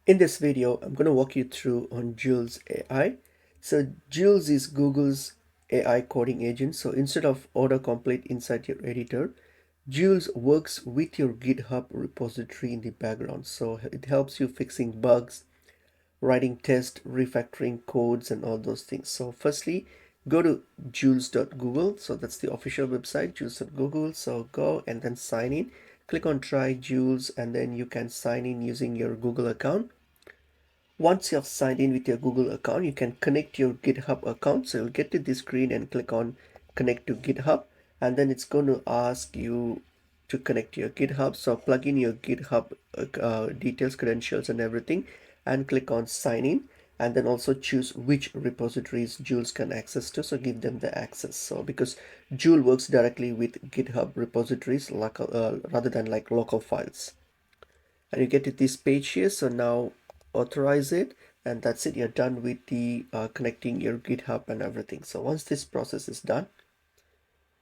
In this video, I'm going to walk you through on Jules AI. So Jules is Google's AI coding agent. So instead of autocomplete inside your editor, Jules works with your GitHub repository in the background. So it helps you fixing bugs, writing tests, refactoring codes, and all those things. So firstly, go to jules.google. So that's the official website, jules.google. So go and then sign in. Click on try Jules, and then you can sign in using your Google account. Once you have signed in with your Google account, you can connect your GitHub account. So you'll get to this screen and click on connect to GitHub, and then it's going to ask you to connect to your GitHub. So plug in your GitHub details, credentials, and everything, and click on sign in. And then also choose which repositories Jules can access to. So give them the access. So because Jules works directly with GitHub repositories rather than like local files, and you get to this page here. So now authorize it, and that's it. You're done with the connecting your GitHub and everything. So once this process is done,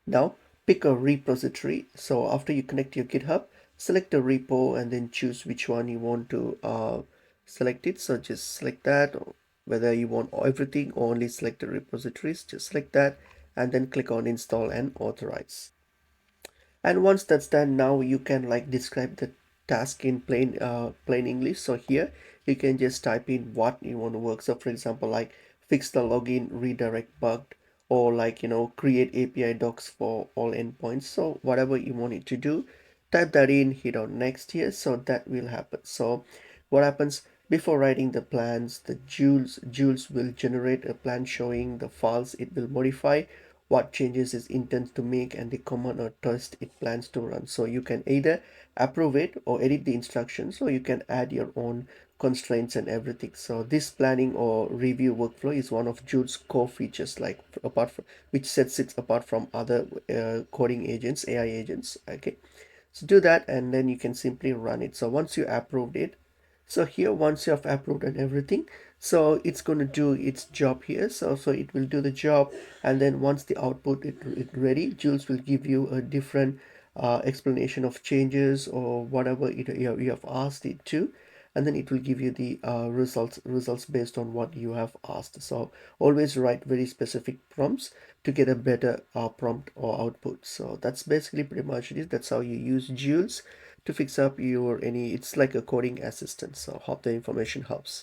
now pick a repository. So after you connect your GitHub, select a repo and then choose which one you want to select it. So just select that, or whether you want everything or only select the repositories, just select that and then click on install and authorize. And once that's done, now you can like describe the task in plain English. So here you can just type in what you want to work. So for example, like fix the login redirect bug, or like create API docs for all endpoints. So whatever you want it to do, type that in, hit on next here. So that will happen. So what happens before writing the plans, the Jules will generate a plan showing the files it will modify, what changes it intends to make, and the command or test it plans to run. So you can either approve it or edit the instructions, or you can add your own constraints and everything. So this planning or review workflow is one of Jude's core features, like apart from which sets it apart from other coding agents, AI agents. Okay, so do that and then you can simply run it. So once you approved it, so here once you have approved and everything, so it's going to do its job here. So it will do the job, and then once the output it ready, Jules will give you a different explanation of changes or whatever you have asked it to, and then it will give you the results based on what you have asked. So always write very specific prompts to get a better prompt or output. So that's basically pretty much it. That's how you use Jules to fix up your any. It's like a coding assistant. So hope the information helps.